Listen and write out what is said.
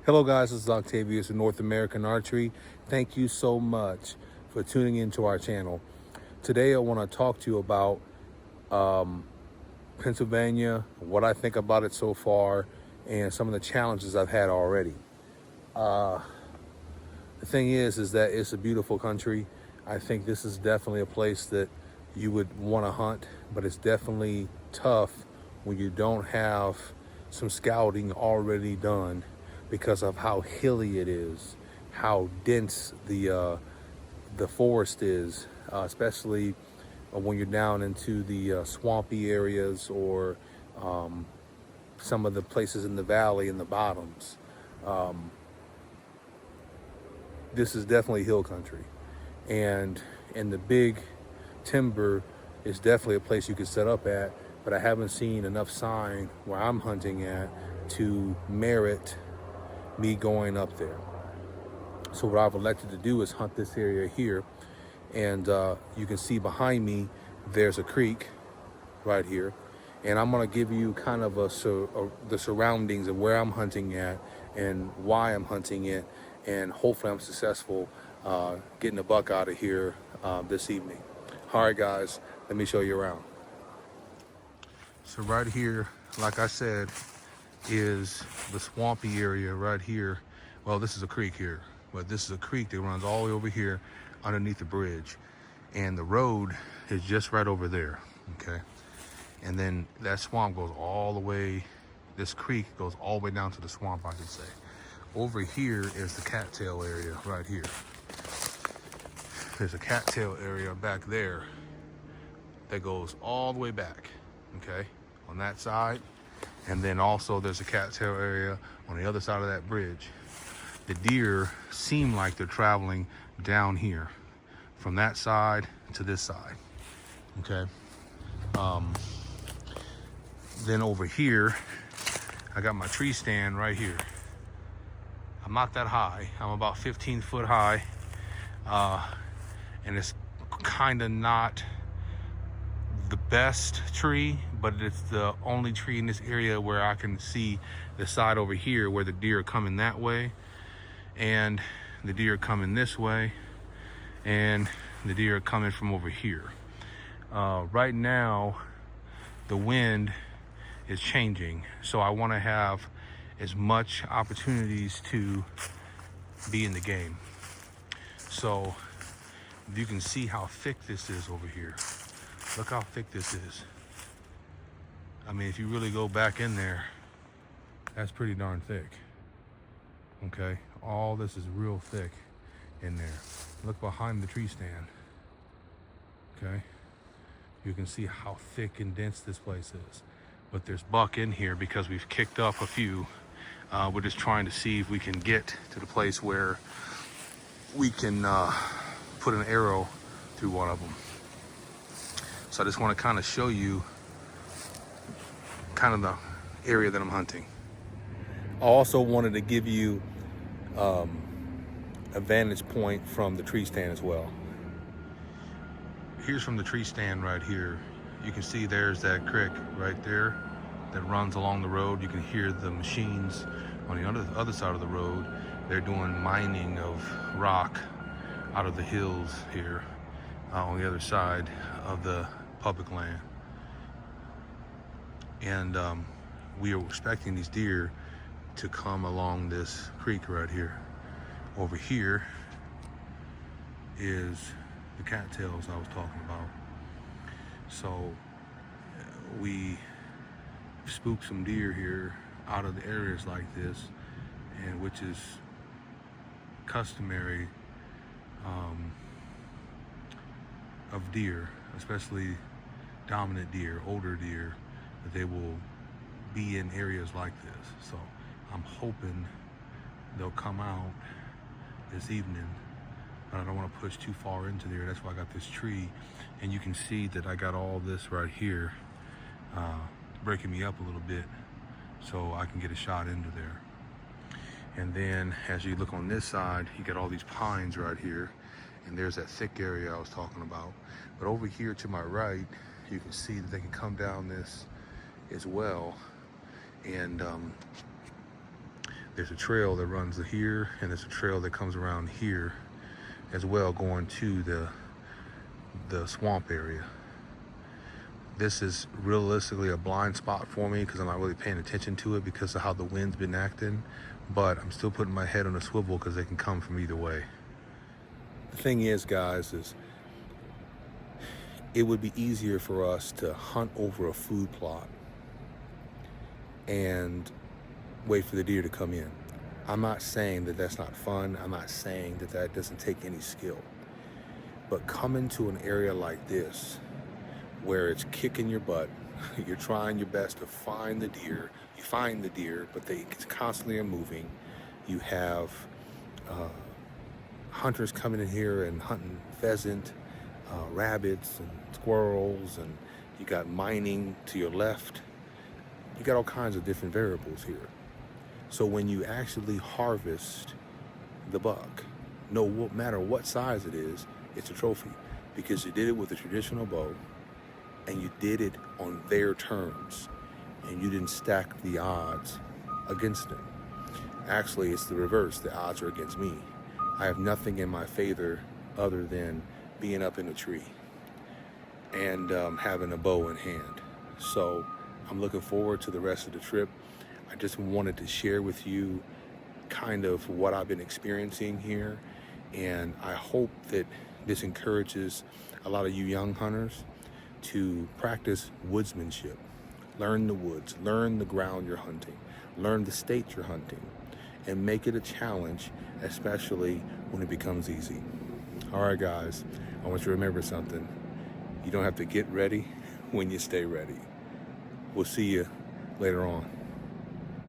Hello guys, this is Octavious with North American Archery. Thank you so much for tuning into our channel. Today I want to talk to you about Pennsylvania, what I think about it so far, and some of the challenges I've had already. The thing is that it's a beautiful country. I think this is definitely a place that you would want to hunt, but it's definitely tough when you don't have some scouting already done because of how hilly it is, how dense the forest is, especially when you're down into the swampy areas or some of the places in the valley in the bottoms. This is definitely hill country, and the big timber is definitely a place you could set up at, but I haven't seen enough sign where I'm hunting at to merit me going up there. So what I've elected to do is hunt this area here, and you can see behind me there's a creek right here, and I'm going to give you kind of the surroundings of where I'm hunting at and why I'm hunting it, and hopefully I'm successful getting a buck out of here this evening. All right guys, let me show you around. So right here, like I said, is the swampy area right here. Well, this is a creek here, but this is a creek that runs all the way over here underneath the bridge, and the road is just right over there. Okay, and then that swamp goes all the way, this creek goes all the way down to the swamp, I should say. Over here is the cattail area right here. There's a cattail area back there that goes all the way back, okay, on that side. And then also there's a cattail area on the other side of that bridge. The deer seem like they're traveling down here from that side to this side, okay. Then over here, I got my tree stand right here. I'm not that high. I'm about 15 foot high. And it's kind of not the best tree, but it's the only tree in this area where I can see the side over here where the deer are coming that way, and the deer are coming this way, and the deer are coming from over here. Right now, the wind is changing, so I want to have as much opportunities to be in the game. So you can see how thick this is over here. Look how thick this is. I mean, if you really go back in there, that's pretty darn thick. Okay, all this is real thick in there. Look behind the tree stand. Okay, you can see how thick and dense this place is. But there's buck in here because we've kicked up a few. We're just trying to see if we can get to the place where we can put an arrow through one of them. So I just want to kind of show you kind of the area that I'm hunting. I also wanted to give you a vantage point from the tree stand as well. Here's from the tree stand right here. You can see there's that creek right there that runs along the road. You can hear the machines on the other side of the road. They're doing mining of rock out of the hills here on the other side of the public land. And we are expecting these deer to come along this creek right here. Over here is the cattails I was talking about. So we spooked some deer here out of the areas like this, and which is customary of deer, especially dominant deer, older deer, that they will be in areas like this. So I'm hoping they'll come out this evening, but I don't want to push too far into there. That's why I got this tree, and you can see that I got all this right here breaking me up a little bit so I can get a shot into there. And then as you look on this side, you got all these pines right here, and there's that thick area I was talking about. But over here to my right, you can see that they can come down this as well. And There's a trail that runs here, and there's a trail that comes around here as well, going to the swamp area. This is realistically a blind spot for me because I'm not really paying attention to it because of how the wind's been acting, but I'm still putting my head on a swivel because they can come from either way. The thing is, guys, is it would be easier for us to hunt over a food plot and wait for the deer to come in. I'm not saying that that's not fun. I'm not saying that that doesn't take any skill. But coming to an area like this, where it's kicking your butt, you're trying your best to find the deer. You find the deer, but they constantly are moving. You have hunters coming in here and hunting pheasant, rabbits, and squirrels, and you got mining to your left. You got all kinds of different variables here. So when you actually harvest the buck, no matter what size it is, it's a trophy because you did it with a traditional bow and you did it on their terms and you didn't stack the odds against them. Actually, it's the reverse. The odds are against me. I have nothing in my favor other than being up in a tree and having a bow in hand. So I'm looking forward to the rest of the trip. I just wanted to share with you kind of what I've been experiencing here, and I hope that this encourages a lot of you young hunters to practice woodsmanship. Learn the woods, learn the ground you're hunting, learn the state you're hunting, and make it a challenge, especially when it becomes easy. All right, guys, I want you to remember something. You don't have to get ready when you stay ready. We'll see you later on.